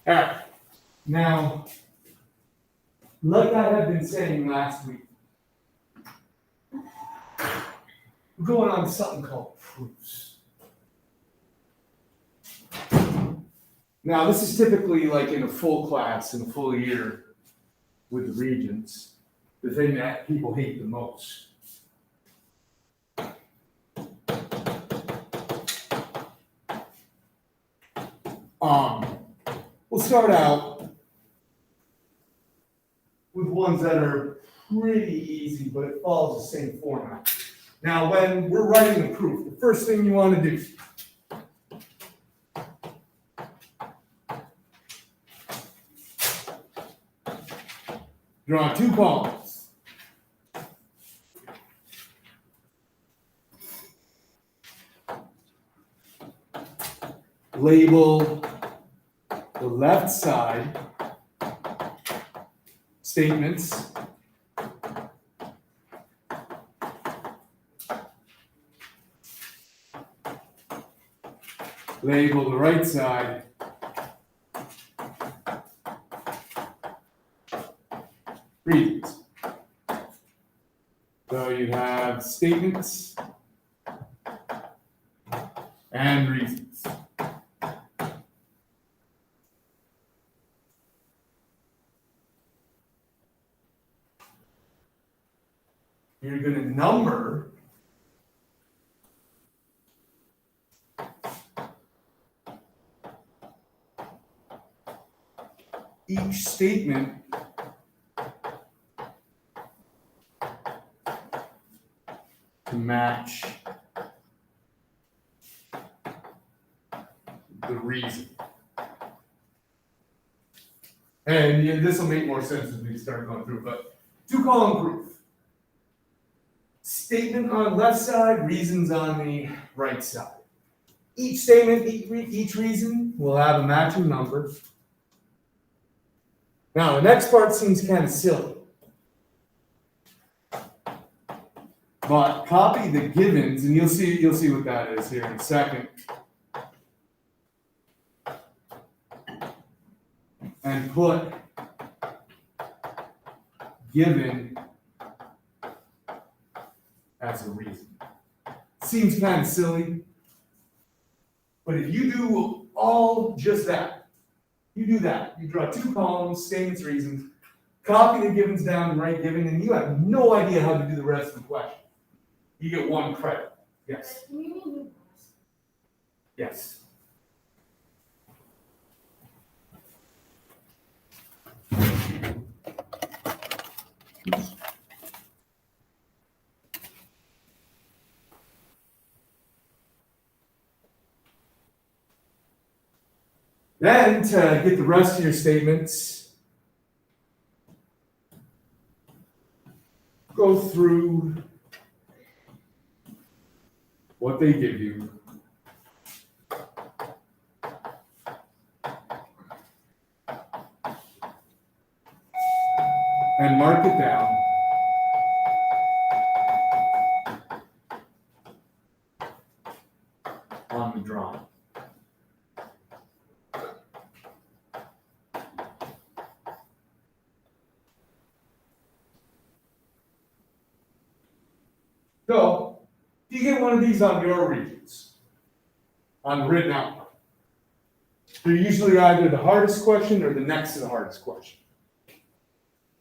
All right. Now, like I had been saying last week, we're going on something called proofs. Now, this is typically like in a full class, in a full year with the Regents, the thing that people hate the most. We'll start out with ones that are pretty easy, but it follows the same format. Now, when we're writing a proof, the first thing you want to do draw two columns. Label the left side statements. Label the right side reasons. So you have statements and reasons. You're going to number each statement to match the reason. And yeah, this will make more sense as we start going through, but two-column proof. Statement on the left side, reasons on the right side. Each statement, each reason will have a matching number. Now, the next part seems kind of silly. But copy the givens, and you'll see what that is here in a second. And put given as a reason. Seems kind of silly, but if you do all just that, you do that. You draw two columns, statements, reasons, copy the givens down and write given, and you have no idea how to do the rest of the question. You get one credit. Yes. Can you name new ones? Yes. Then, to get the rest of your statements, go through what they give you. And mark it down. On the drawing. So, you get one of these on your regions, on the written outline. They're usually either the hardest question or the next to the hardest question.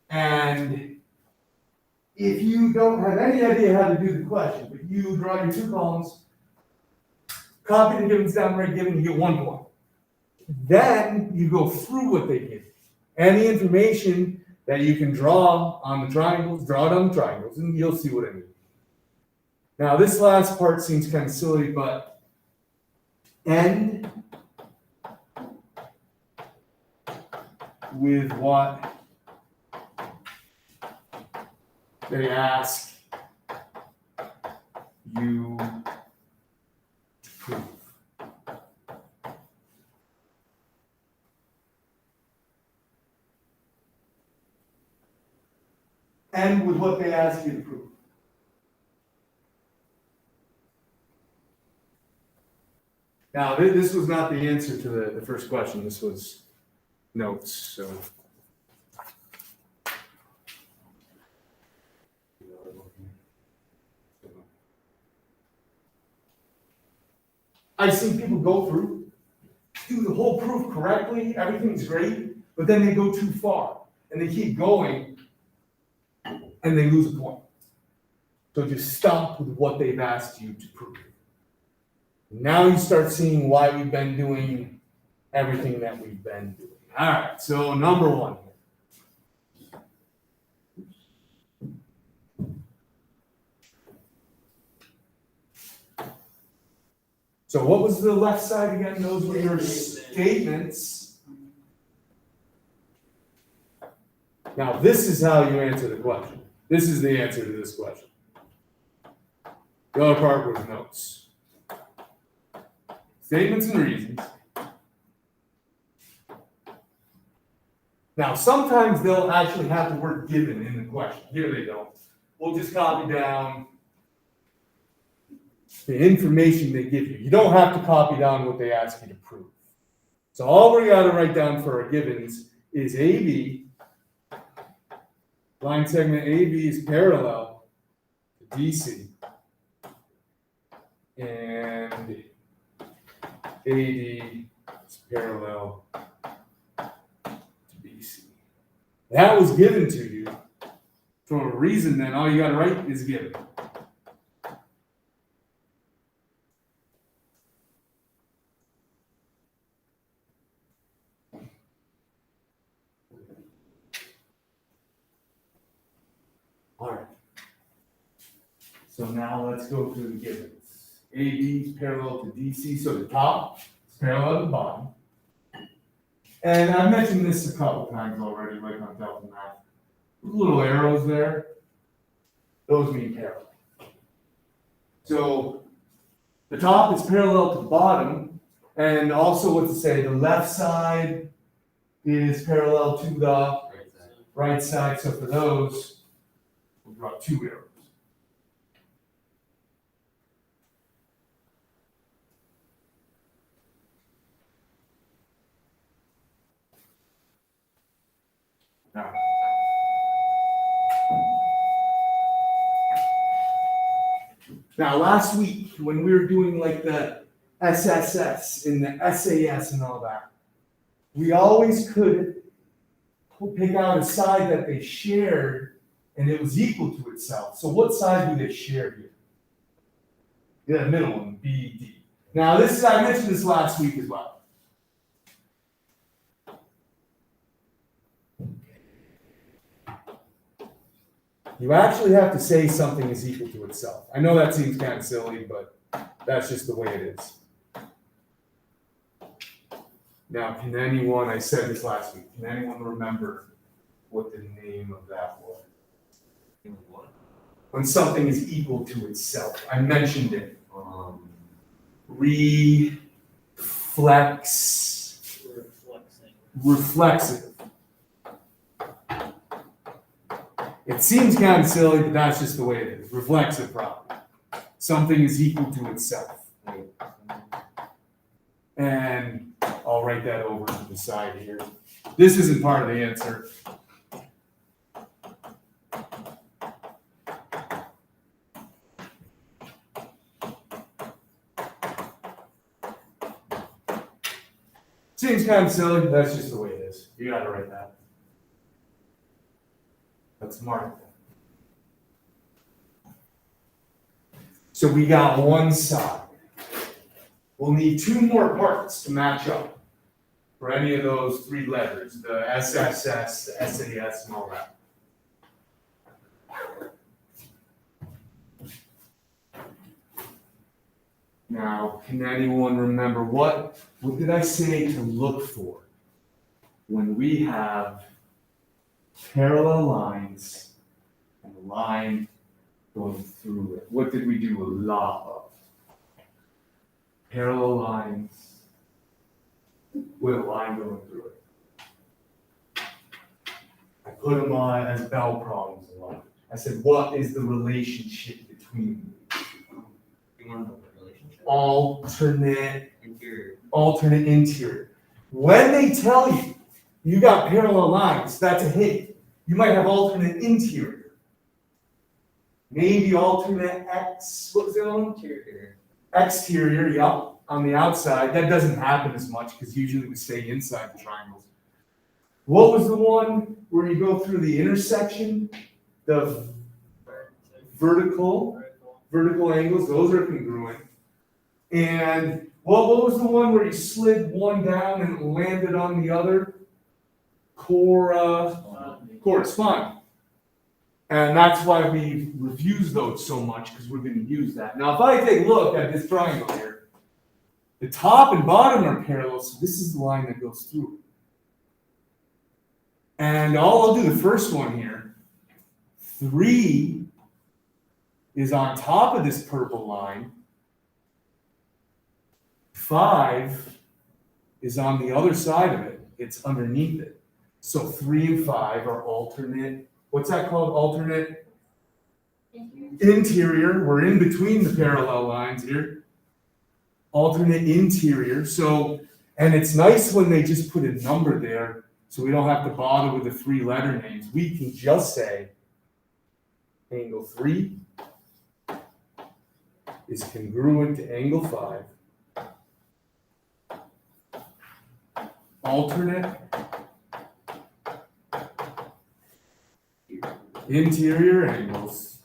And if you don't have any idea how to do the question, but you draw your two columns, copy the givens down, right given, you get 1 point. Then you go through what they give you. Any information that you can draw on the triangles, draw it on the triangles, and you'll see what I mean. Now, this last part seems kind of silly, but end with what they ask you to prove. End with what they ask you to prove. Now, this was not the answer to the first question. This was notes, so. I've seen people go through, do the whole proof correctly, everything's great, but then they go too far, and they keep going, and they lose a point. So just stop with what they've asked you to prove. Now you start seeing why we've been doing everything that we've been doing. All right, so number one. So what was the left side again? Those were your statements. Now this is how you answer the question. This is the answer to this question. The other part was notes. Statements and reasons. Now sometimes they'll actually have the word given in the question. Here they don't. We'll just copy down the information they give you. You don't have to copy down what they ask you to prove. So all we got to write down for our givens is AB. Line segment AB is parallel to DC. And AD is parallel to BC. That was given to you for a reason, then all you got to write is given. All right. So now let's go through the givens. AB is parallel to DC, so the top is parallel to the bottom. And I've mentioned this a couple times already, like on Delta Math. Little arrows there, those mean parallel. So the top is parallel to the bottom, and also what to say, the left side is parallel to the right side. So for those, we'll draw two arrows. Now, last week, when we were doing like the SSS and the SAS and all that, we always could pick out a side that they shared and it was equal to itself. So what side do they share here? Yeah, the middle one, BD. Now, this is, I mentioned this last week as well. You actually have to say something is equal to itself. I know that seems kind of silly, but that's just the way it is. Now, can anyone, I said this last week, can anyone remember what the name of that was? When something is equal to itself. I mentioned it. Reflexive. It seems kind of silly, but that's just the way it is. Reflexive property. Something is equal to itself. And I'll write that over to the side here. This isn't part of the answer. Seems kind of silly, but that's just the way it is. You gotta write that. Let's mark that. So we got one side. We'll need two more parts to match up for any of those three letters, the SSS, the SAS, and all that. Now, can anyone remember what did I say to look for when we have parallel lines and a line going through it? What did we do a lot of? Parallel lines with a line going through it. I put them on as Bell problems a lot. I said, what is the relationship between them? You want to know the relationship? Alternate interior. When they tell you, You got parallel lines, that's a hint. You might have alternate interior. Maybe alternate what was the other one? Interior. Exterior, yep, on the outside. That doesn't happen as much because usually we stay inside the triangles. What was the one where you go through the intersection? The vertical angles, those are congruent. And what was the one where you slid one down and it landed on the other? Corresponding. And that's why we reviews those so much, because we're going to use that. Now, if I take a look at this triangle here, the top and bottom are parallel, so this is the line that goes through. And I'll do the first one here. 3 is on top of this purple line. 5 is on the other side of it. It's underneath it. So 3 and 5 are alternate. What's that called? Alternate interior. We're in between the parallel lines here. Alternate interior. So, and it's nice when they just put a number there, so we don't have to bother with the 3-letter names. We can just say angle 3 is congruent to angle 5. Alternate interior angles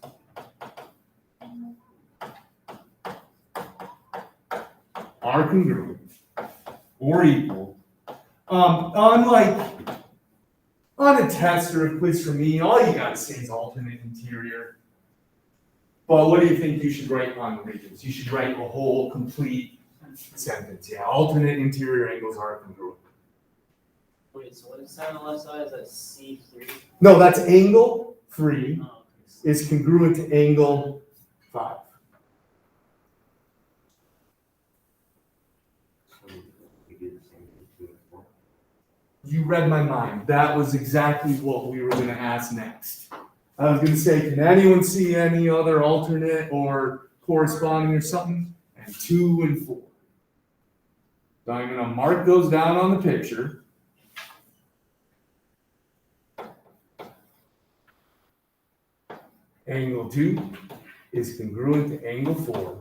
are congruent or equal. Unlike on a test or a quiz for me, all you gotta say is alternate interior. But what do you think you should write on the regions? You should write a whole complete sentence. Yeah, alternate interior angles are congruent. Wait, so what is that on the left side? Is that C3? No, that's angle 3 Oh, okay. is congruent to angle 5. So we do the same thing 2 and 4. You read my mind. That was exactly what we were going to ask next. I was going to say, can anyone see any other alternate or corresponding or something? And 2 and 4. So I'm going to mark those down on the picture. Angle 2 is congruent to angle 4.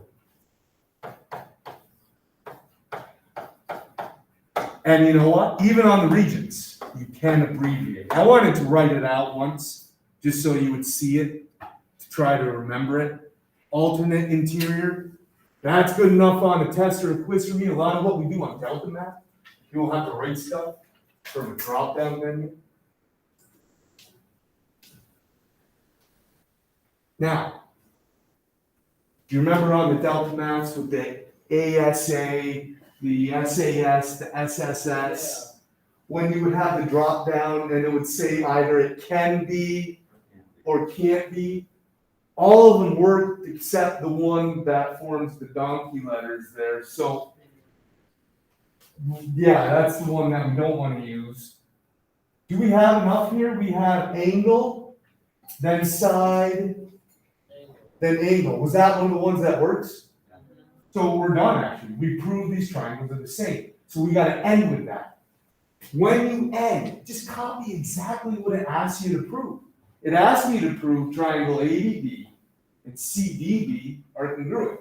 And you know what? Even on the regions, you can abbreviate. I wanted to write it out once, just so you would see it, to try to remember it. Alternate interior, that's good enough on a test or a quiz for me. A lot of what we do on Delta Math, you will have to write stuff from a drop-down menu. Now, do you remember on the Delta Maths with the ASA, the SAS, the SSS, when you would have the drop down and it would say either it can be or can't be? All of them worked except the one that forms the donkey letters there. So, yeah, that's the one that we don't want to use. Do we have enough here? We have angle, then side, then angle. Was that one of the ones that works? So we're done, actually. We proved these triangles are the same. So we got to end with that. When you end, just copy exactly what it asks you to prove. It asked me to prove triangle ADB and CDB are congruent.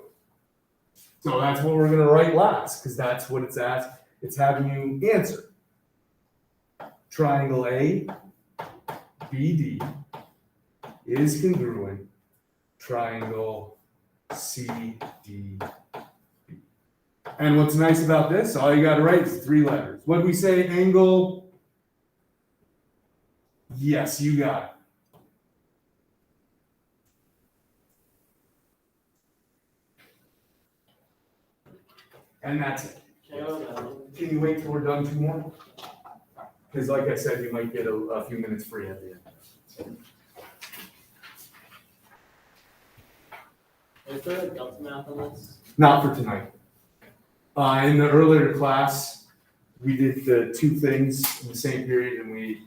So that's what we're going to write last, because that's what it's asked. It's having you answer. Triangle ABD is congruent. Triangle CDB. And what's nice about this, all you got to write is 3 letters. What did we say? Angle? Yes, you got it. And that's it. Can you wait till we're done 2 more? Because like I said, you might get a few minutes free at the end. Is there a Delta Math on this? Not for tonight. In the earlier class, we did the 2 things in the same period and we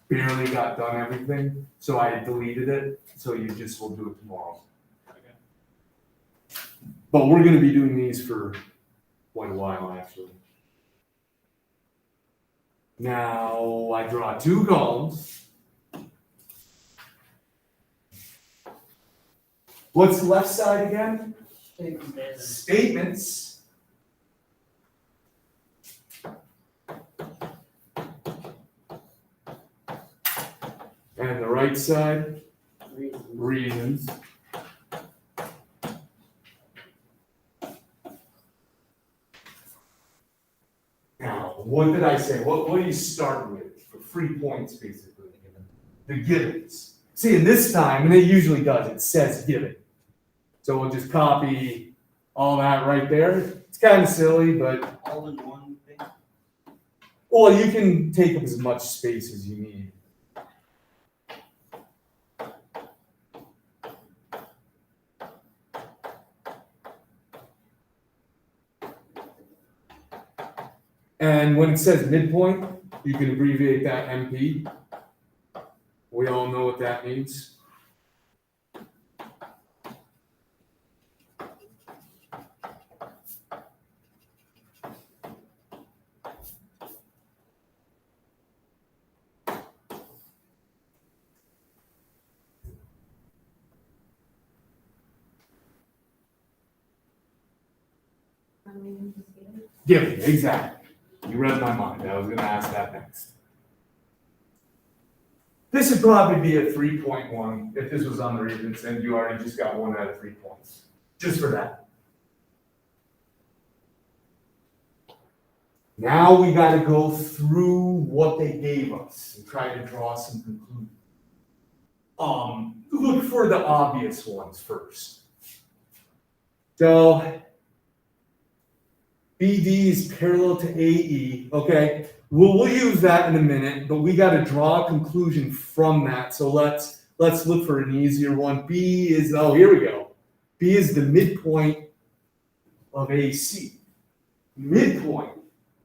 barely got done everything. So I deleted it. So you just will do it tomorrow. Okay. But we're going to be doing these for quite a while, actually. Now I draw two columns. What's the left side again? Statements. And the right side, reasons. Now, what did I say? What do you start with for 3 points, basically? The givens. See, and this time, and it usually does, it says given. So we'll just copy all that right there. It's kind of silly, but, All in one thing? well, you can take up as much space as you need. And when it says midpoint, you can abbreviate that MP. We all know what that means. Given, exactly. You read my mind. I was going to ask that next. This would probably be a 3.1 if this was on the reasons and you already just got 1 out of 3 points. Just for that. Now we got to go through what they gave us and try to draw some conclusions. Look for the obvious ones first. So BD is parallel to AE, okay? We'll use that in a minute, but we got to draw a conclusion from that. So let's look for an easier one. B is, oh, here we go. B is the midpoint of AC. Midpoint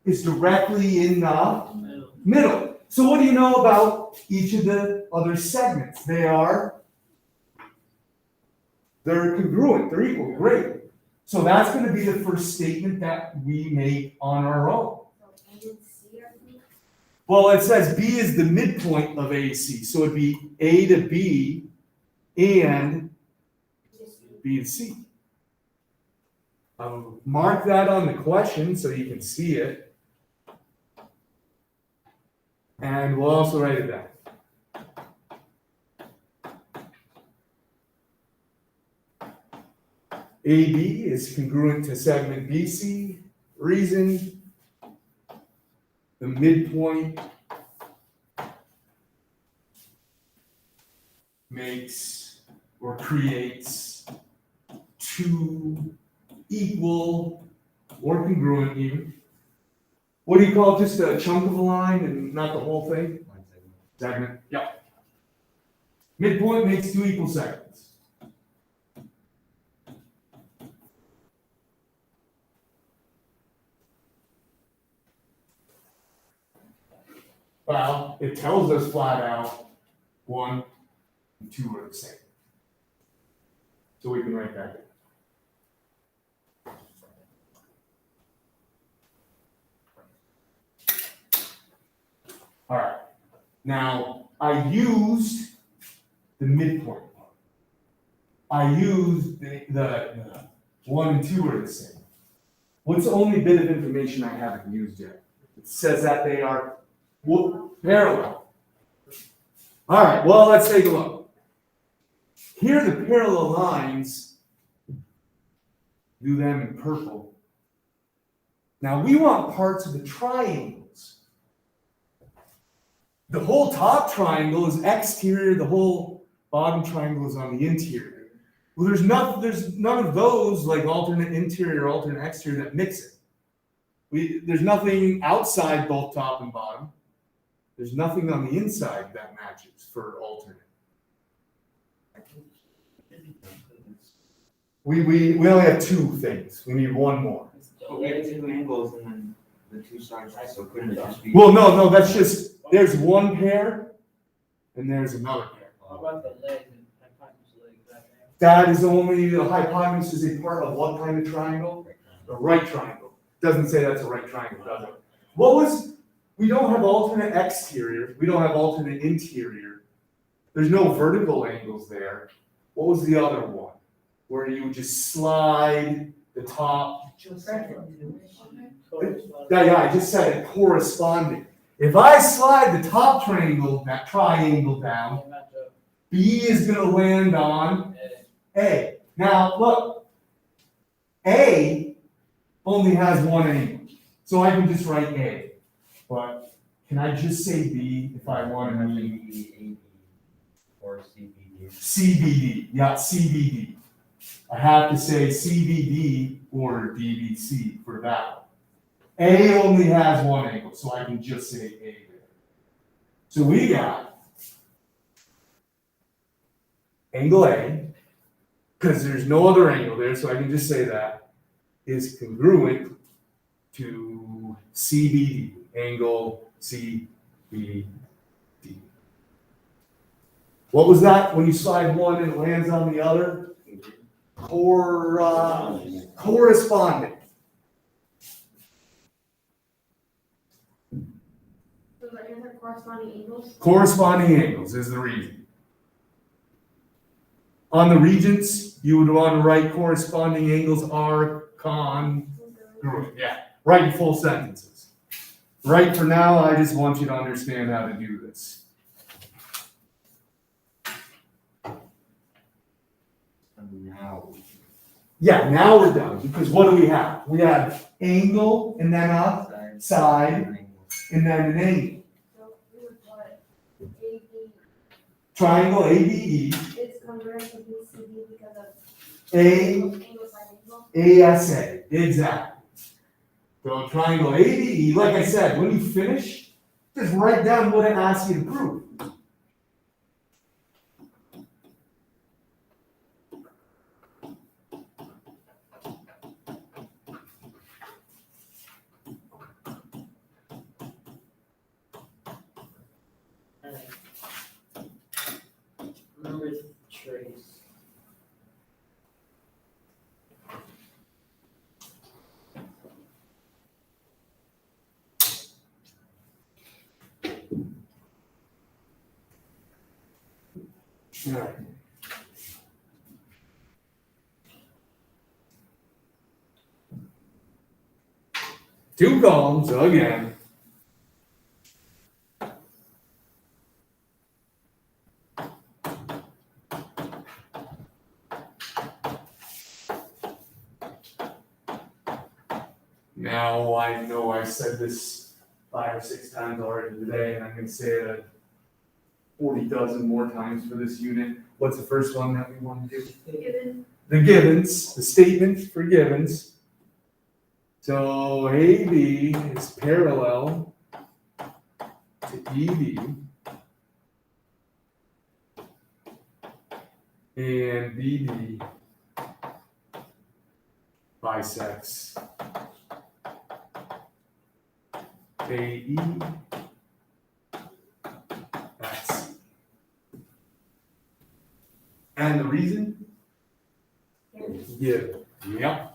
is directly in the middle. So what do you know about each of the other segments? They're congruent, they're equal, great. So that's going to be the first statement that we make on our own. Well, it says B is the midpoint of AC, so it'd be A to B and B to C. Mark that on the question so you can see it. And we'll also write it down. AB is congruent to segment BC. Reason, the midpoint makes or creates two equal or congruent even. What do you call it? Just a chunk of a line and not the whole thing? Segment, yep. Midpoint makes two equal segments. Well, it tells us flat out 1 and 2 are the same. So we can write that down. All right. Now, I used the midpoint. I used the 1 and 2 are the same. What's the only bit of information I haven't used yet? It says that they are parallel. All right, well, let's take a look. Here are the parallel lines. Do them in purple. Now, we want parts of the triangles. The whole top triangle is exterior, the whole bottom triangle is on the interior. Well, there's none of those, like alternate interior, alternate exterior, that mix it. There's nothing outside both top and bottom. There's nothing on the inside that matches for alternate. We only have 2 things. We need 1 more. But we have 2 angles and then the 2 sides, so couldn't it just be? Well, no, that's just, there's 1 pair and there's another pair. What about the leg and hypotenuse leg back there? That is only, the hypotenuse is a part of what kind of triangle? A right triangle. Doesn't say that's a right triangle, does it? What was, we don't have alternate exterior, we don't have alternate interior. There's no vertical angles there. What was the other one? Where you would just slide the top. Yeah, I just said it, corresponding. If I slide the top triangle down, B is gonna land on A. Now, look, A only has one angle, so I can just write A. But can I just say B if I want to mean AB or CBD. CBD? Yeah, CBD. I have to say CBD or DBC for that one. A only has one angle, so I can just say A there. So we got angle A, because there's no other angle there, so I can just say that, is congruent to CBD, angle CBD. What was that when you slide one and it lands on the other? Corresponding. So the answer corresponding angles? Corresponding angles is the reason. On the regents, you would want to write corresponding angles are congruent. Yeah, write full sentences. Right for now, I just want you to understand how to do this. Now. Yeah, now we're done, because what do we have? We have angle, and then a side, and then an angle. So we would put AB, Triangle ABE, it's congruent to BCD because of ASA, angle side angle. exactly. So triangle ABE, like I said, when you finish, just write down what it asks you to prove. Number trace. Alright. Two columns again. Now, I know I said this 5 or 6 times already today, and I'm gonna say it 40 dozen more times for this unit. What's the first one that we want to do? Given, The givens, the statement for givens. So AB is parallel to ED. And BD bisects AE. That's. And the reason? Yeah. Yep.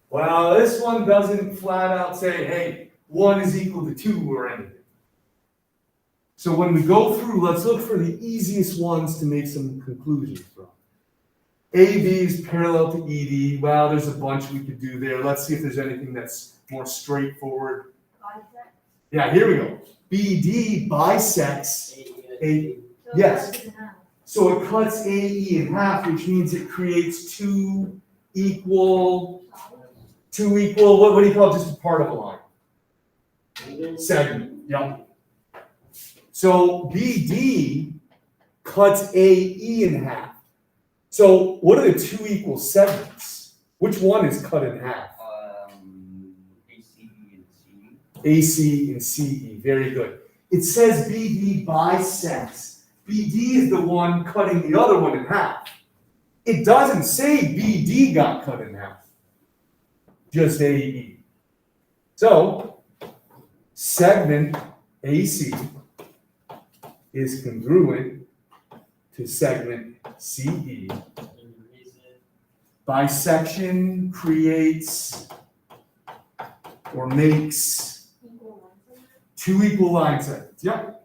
Well, this one doesn't flat out say, hey, 1 is equal to 2 or anything. So when we go through, let's look for the easiest ones to make some conclusions from. AB is parallel to ED. Well, there's a bunch we could do there. Let's see if there's anything that's more straightforward. bisect. Yeah, here we go. BD bisects A. So Yes. that's in half. So it cuts AE in half, which means it creates two equal, what do you call it? Just a part of a line. Segment, yep. So BD cuts AE in half. So what are the two equal segments? Which one is cut in half? ACE and CE. AC and CE, very good. It says BD bisects. BD is the one cutting the other one in half. It doesn't say BD got cut in half, just AE. So, segment AC is congruent to segment CE. And the reason, Bisection creates or makes Equal ones. two equal line segments. Yep.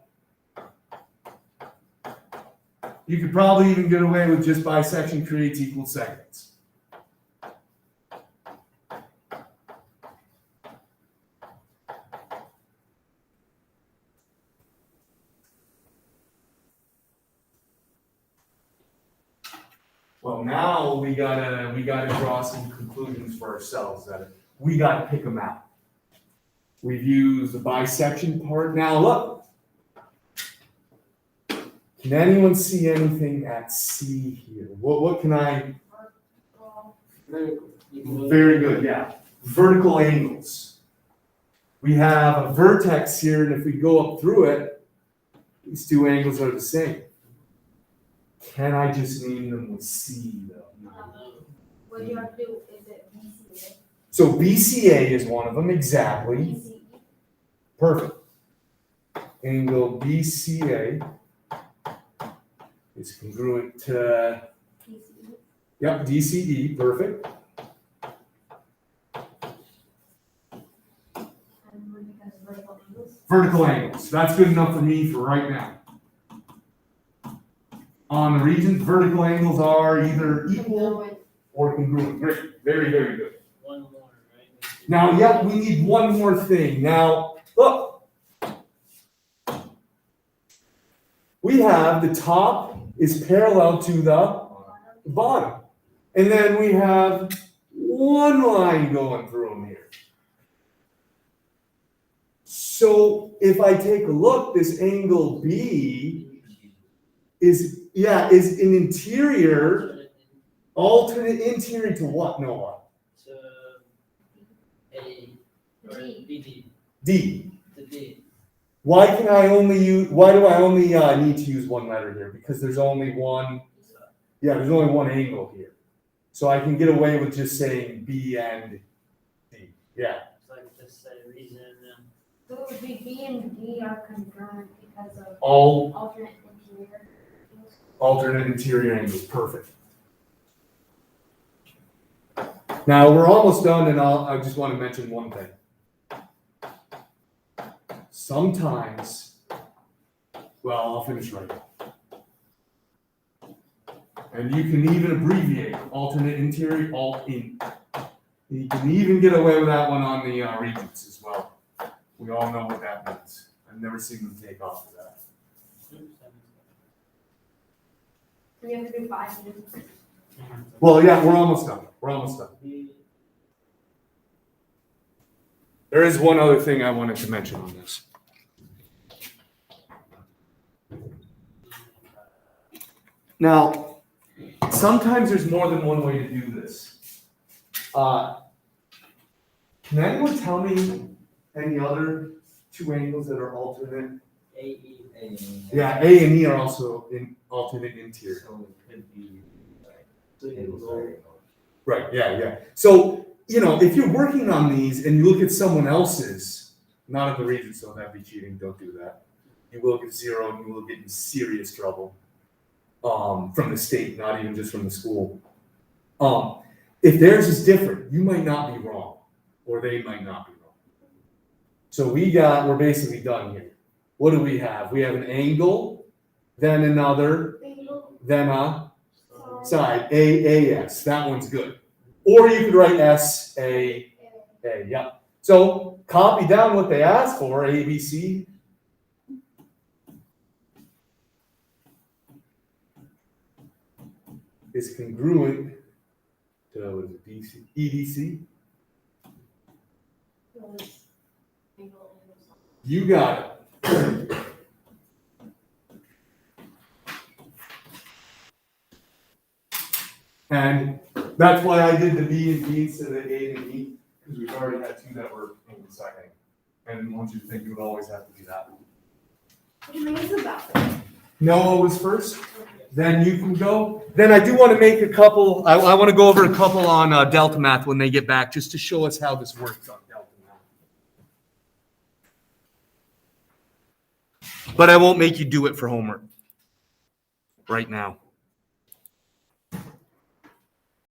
You could probably even get away with just bisection creates equal segments. Well, now we gotta draw some conclusions for ourselves that we gotta pick them out. We've used the bisection part. Now look. Can anyone see anything at C here? What can I? Well, Very good, yeah. Vertical angles. We have a vertex here, and if we go up through it, these two angles are the same. Can I just name them with C though? No. what do you have to do? Is it BCA? So BCA is one of them, exactly. BCE? Perfect. Angle BCA is congruent to, BCE? yep, DCE, perfect. And when it comes to vertical angles? Vertical angles, that's good enough for me for right now. On the regions, vertical angles are either equal Congruent. or congruent. Great, very, very good. one more, right? Now, yep, we need one more thing. Now, look. We have the top is parallel to the bottom. And then we have one line going through them here. So if I take a look, this angle B is an interior, alternate interior to what, Noah? To A, or D. BD, D. to D. Why do I only need to use one letter here? Because there's only one, there's only one angle here. So I can get away with just saying B and D. Yeah, So I could just say reason, So it would be B and D are congruent because of all alternate interior angles. alternate interior angles, perfect. Now, we're almost done, and I just want to mention one thing. Sometimes, well, I'll finish right now. And you can even abbreviate alternate interior, alt in. You can even get away with that one on the regions as well. We all know what that means. I've never seen them take off of that. We have to do 5 minutes. Well, yeah, we're almost done. We're almost done. There is one other thing I wanted to mention on this. Now, sometimes there's more than one way to do this. Can anyone tell me any other two angles that are alternate? AE. Yeah, A and E are also in alternate interior. So it could be So you angles go, variable. Right, yeah. So, if you're working on these and you look at someone else's, not of the region, so that'd be cheating, don't do that. You will get 0 and you will get in serious trouble from the state, not even just from the school. If theirs is different, you might not be wrong, or they might not be wrong. So we're basically done here. What do we have? We have an angle, then another, Angle, then a side, side, AAS, that one's good. Or you could write SAA, yep. So copy down what they asked for, ABC. Is congruent to, what is it, DC, EDC? was angle, angle, side. You got it. And that's why I did the B and B instead of the A and E, because we've already had two that were in the second. And once you think you would always have to do that. What rings the bell? Noah was first, then you can go. Then I do want to make a couple, I want to go over a couple on Delta Math when they get back, just to show us how this works on Delta Math. But I won't make you do it for homework. right now.